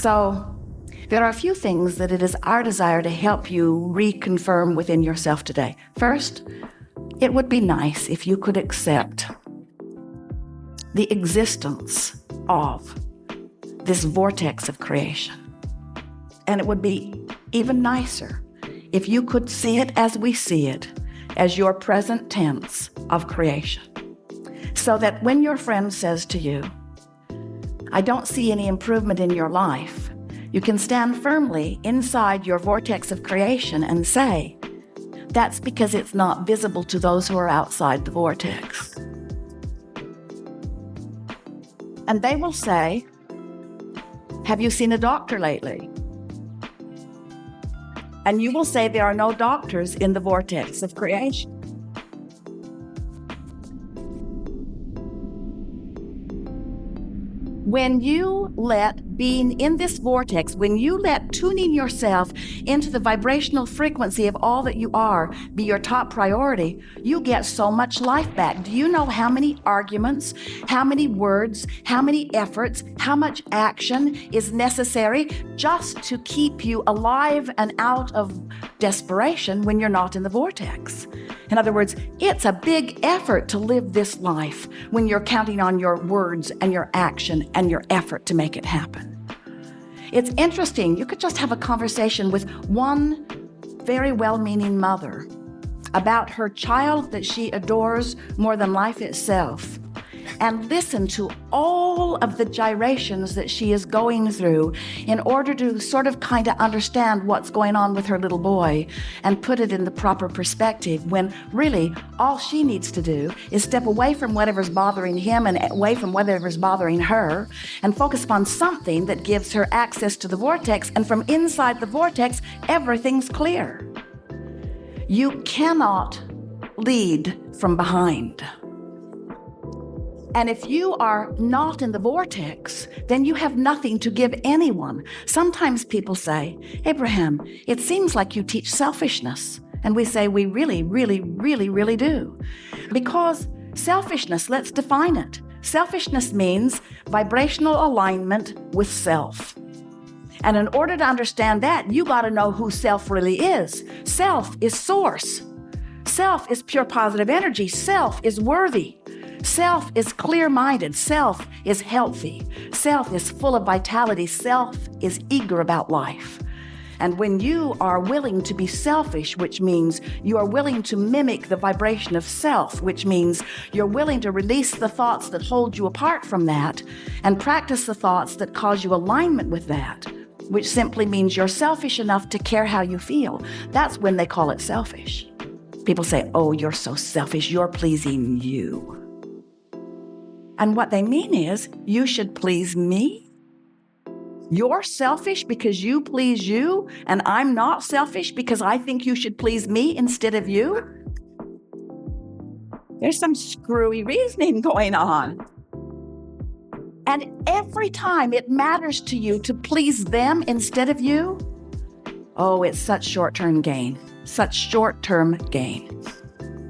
So there are a few things that it is our desire to help you reconfirm within yourself today. First, it would be nice if you could accept the existence of this vortex of creation. And it would be even nicer if you could see it as we see it, as your present tense of creation. So that when your friend says to you, I don't see any improvement in your life, you can stand firmly inside your vortex of creation and say, that's because it's not visible to those who are outside the vortex. And they will say, have you seen a doctor lately? And you will say there are no doctors in the vortex of creation. When you let being in this vortex, when you let tuning yourself into the vibrational frequency of all that you are be your top priority, you get so much life back. Do you know how many arguments, how many words, how many efforts, how much action is necessary just to keep you alive and out of desperation when you're not in the vortex? In other words, it's a big effort to live this life when you're counting on your words and your action and your effort to make it happen. It's interesting, you could just have a conversation with one very well-meaning mother about her child that she adores more than life itself, and listen to all of the gyrations that she is going through in order to sort of kind of understand what's going on with her little boy and put it in the proper perspective, when really all she needs to do is step away from whatever's bothering him and away from whatever's bothering her and focus upon something that gives her access to the vortex, and from inside the vortex, everything's clear. You cannot lead from behind. And if you are not in the vortex, then you have nothing to give anyone. Sometimes people say, Abraham, it seems like you teach selfishness. And we say, we really, really, really, really do. Because selfishness, let's define it. Selfishness means vibrational alignment with self. And in order to understand that, you got to know who self really is. Self is source. Self is pure positive energy. Self is worthy. Self is clear-minded. Self is healthy. Self is full of vitality. Self is eager about life. And when you are willing to be selfish, which means you are willing to mimic the vibration of self, which means you're willing to release the thoughts that hold you apart from that and practice the thoughts that cause you alignment with that, which simply means you're selfish enough to care how you feel. That's when they call it selfish. People say, oh, you're so selfish, you're pleasing you. And what they mean is, you should please me? You're selfish because you please you, and I'm not selfish because I think you should please me instead of you? There's some screwy reasoning going on. And every time it matters to you to please them instead of you, oh, it's such short-term gain, such short-term gain.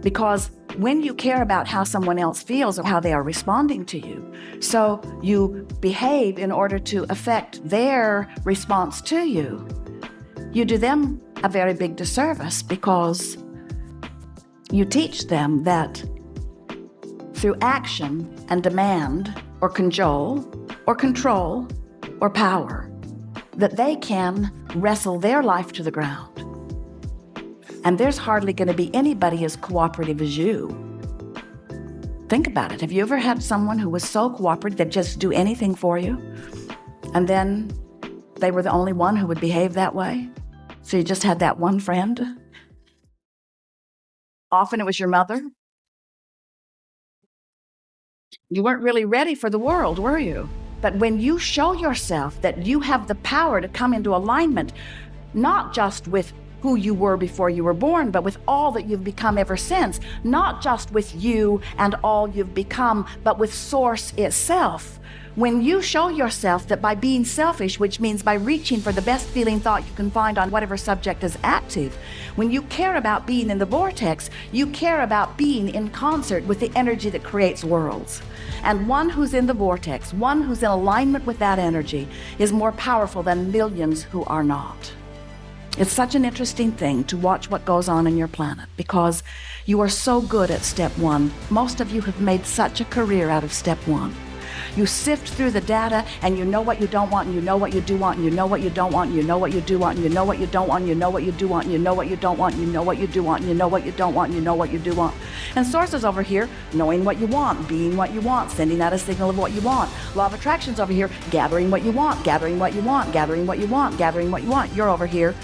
Because when you care about how someone else feels or how they are responding to you, so you behave in order to affect their response to you, you do them a very big disservice, because you teach them that through action and demand or cajole or control or power, that they can wrestle their life to the ground. And there's hardly going to be anybody as cooperative as you. Think about it. Have you ever had someone who was so cooperative they'd just do anything for you? And then they were the only one who would behave that way? So you just had that one friend? Often it was your mother. You weren't really ready for the world, were you? But when you show yourself that you have the power to come into alignment, not just with who you were before you were born, but with all that you've become ever since. Not just with you and all you've become, but with Source itself. When you show yourself that by being selfish, which means by reaching for the best feeling thought you can find on whatever subject is active, when you care about being in the vortex, you care about being in concert with the energy that creates worlds. And one who's in the vortex, one who's in alignment with that energy, is more powerful than millions who are not. It's such an interesting thing to watch what goes on in your planet, because you are so good at step one. Most of you have made such a career out of step one. You sift through the data and you know what you don't want, and you know what you do want, and you know what you don't want, and you know what you do want, and you know what you don't want, and you know what you do want, and you know what you don't want, and you know what you do want, and you know what you don't want, and you know what you do want. And Source is over here, knowing what you want, being what you want, sending out a signal of what you want. Law of Attraction's over here, gathering what you want, gathering what you want, gathering what you want, gathering what you want. You're over here.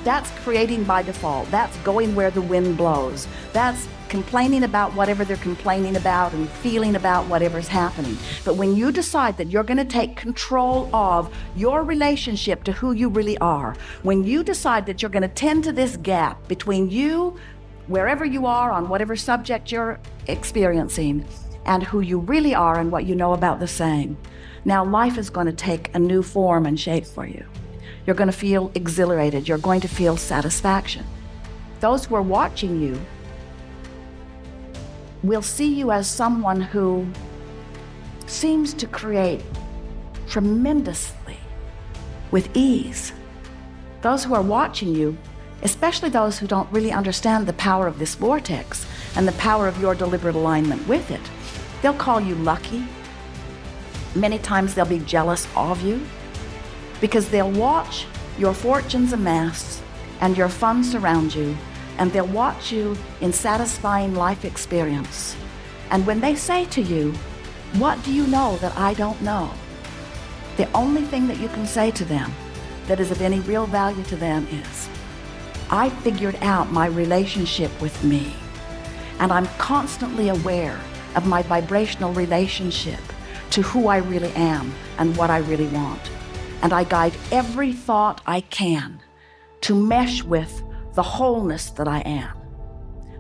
That's creating by default. That's going where the wind blows. That's complaining about whatever they're complaining about and feeling about whatever's happening. But when you decide that you're going to take control of your relationship to who you really are, when you decide that you're going to tend to this gap between you, wherever you are on whatever subject you're experiencing, and who you really are and what you know about the same, now life is going to take a new form and shape for you. You're going to feel exhilarated. You're going to feel satisfaction. Those who are watching you will see you as someone who seems to create tremendously with ease. Those who are watching you, especially those who don't really understand the power of this vortex and the power of your deliberate alignment with it, they'll call you lucky. Many times they'll be jealous of you, because they'll watch your fortunes amass and your funds surround you, and they'll watch you in satisfying life experience. And when they say to you, "What do you know that I don't know?" the only thing that you can say to them that is of any real value to them is, "I figured out my relationship with me, and I'm constantly aware of my vibrational relationship to who I really am and what I really want. And I guide every thought I can to mesh with the wholeness that I am."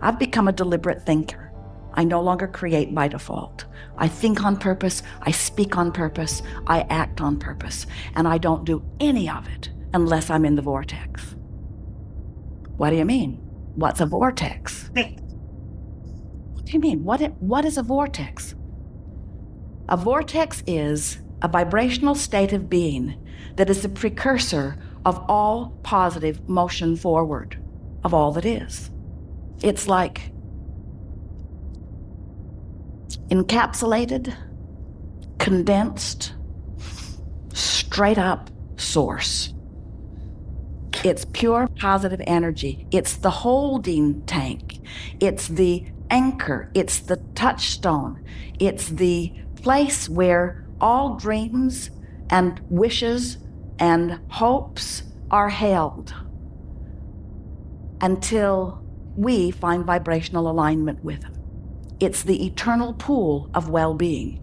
I've become a deliberate thinker. I no longer create by default. I think on purpose, I speak on purpose, I act on purpose, and I don't do any of it unless I'm in the vortex. What do you mean? What's a vortex? What do you mean? What is a vortex? A vortex is a vibrational state of being that is the precursor of all positive motion forward, of all that is. It's like encapsulated, condensed, straight up Source. It's pure positive energy. It's the holding tank. It's the anchor. It's the touchstone. It's the place where all dreams and wishes and hopes are held until we find vibrational alignment with them. It's the eternal pool of well-being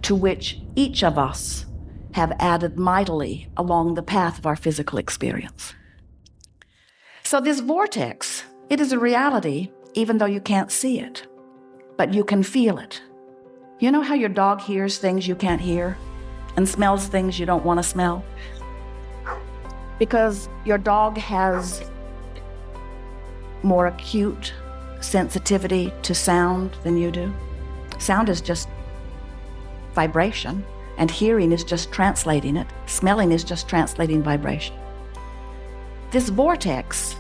to which each of us have added mightily along the path of our physical experience. So this vortex, it is a reality even though you can't see it, but you can feel it. You know how your dog hears things you can't hear and smells things you don't want to smell? Because your dog has more acute sensitivity to sound than you do. Sound is just vibration, and hearing is just translating it. Smelling is just translating vibration. This vortex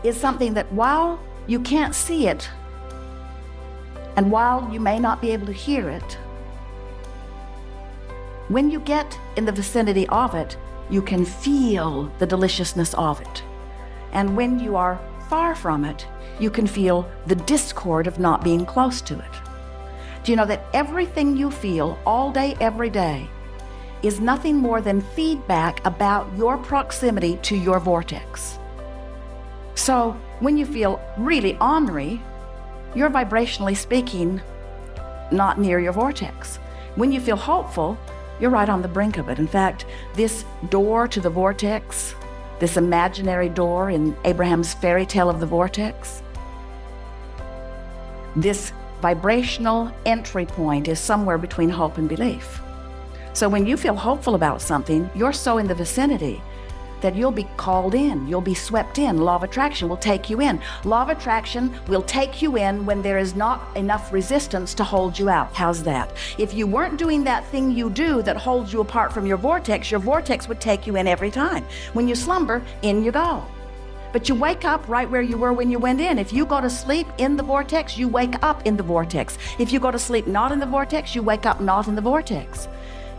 is something that while you can't see it, and while you may not be able to hear it, when you get in the vicinity of it, you can feel the deliciousness of it. And when you are far from it, you can feel the discord of not being close to it. Do you know that everything you feel all day, every day, is nothing more than feedback about your proximity to your vortex? So when you feel really ornery, you're vibrationally speaking not near your vortex. When you feel hopeful, You're right on the brink of it. In fact, this door to the vortex, this imaginary door in Abraham's fairy tale of the vortex, this vibrational entry point is somewhere between hope and belief. So when you feel hopeful about something, you're so in the vicinity that you'll be called in, you'll be swept in. Law of attraction will take you in. Law of attraction will take you in when there is not enough resistance to hold you out. How's that? If you weren't doing that thing you do that holds you apart from your vortex would take you in every time. When you slumber, in you go. But you wake up right where you were when you went in. If you go to sleep in the vortex, you wake up in the vortex. If you go to sleep not in the vortex, you wake up not in the vortex.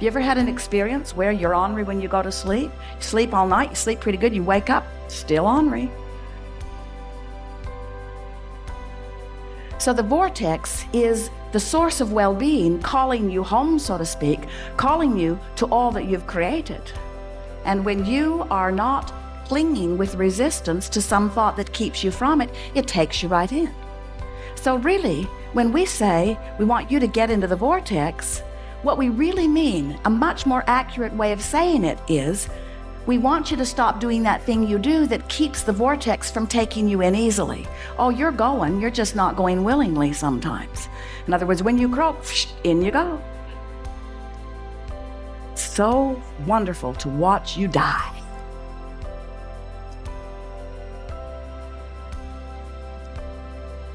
You ever had an experience where you're ornery when you go to sleep? You sleep all night, you sleep pretty good, you wake up, still ornery. So the vortex is the source of well-being, calling you home, so to speak, calling you to all that you've created. And when you are not clinging with resistance to some thought that keeps you from it, it takes you right in. So really, when we say we want you to get into the vortex, what we really mean, a much more accurate way of saying it is, we want you to stop doing that thing you do that keeps the vortex from taking you in easily. Oh, you're going, you're just not going willingly sometimes. In other words, when you croak, in you go. So wonderful to watch you die.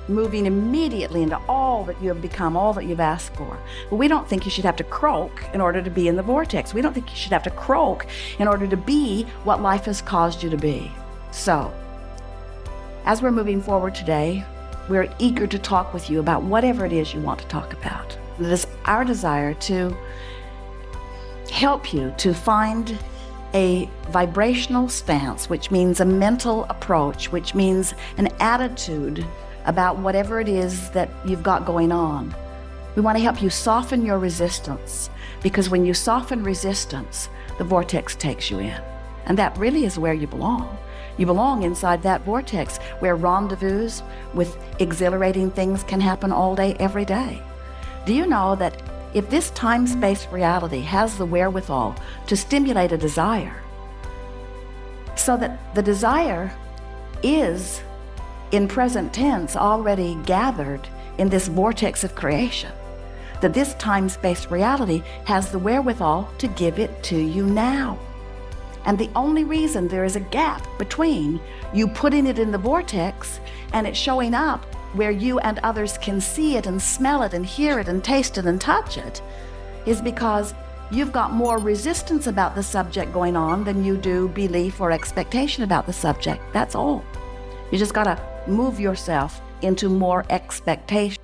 Moving immediately into all that you have become, all that you've asked for. But we don't think you should have to croak in order to be in the vortex. We don't think you should have to croak in order to be what life has caused you to be. So, as we're moving forward today, we're eager to talk with you about whatever it is you want to talk about. It is our desire to help you to find a vibrational stance, which means a mental approach, which means an attitude about whatever it is that you've got going on. We want to help you soften your resistance, because when you soften resistance, the vortex takes you in. And that really is where you belong. You belong inside that vortex where rendezvous with exhilarating things can happen all day, every day. Do you know that if this time-space reality has the wherewithal to stimulate a desire, so that the desire is in present tense already gathered in this vortex of creation, that this time-space reality has the wherewithal to give it to you now. And the only reason there is a gap between you putting it in the vortex and it showing up where you and others can see it and smell it and hear it and taste it and touch it is because you've got more resistance about the subject going on than you do belief or expectation about the subject. That's all. You just got to move yourself into more expectation.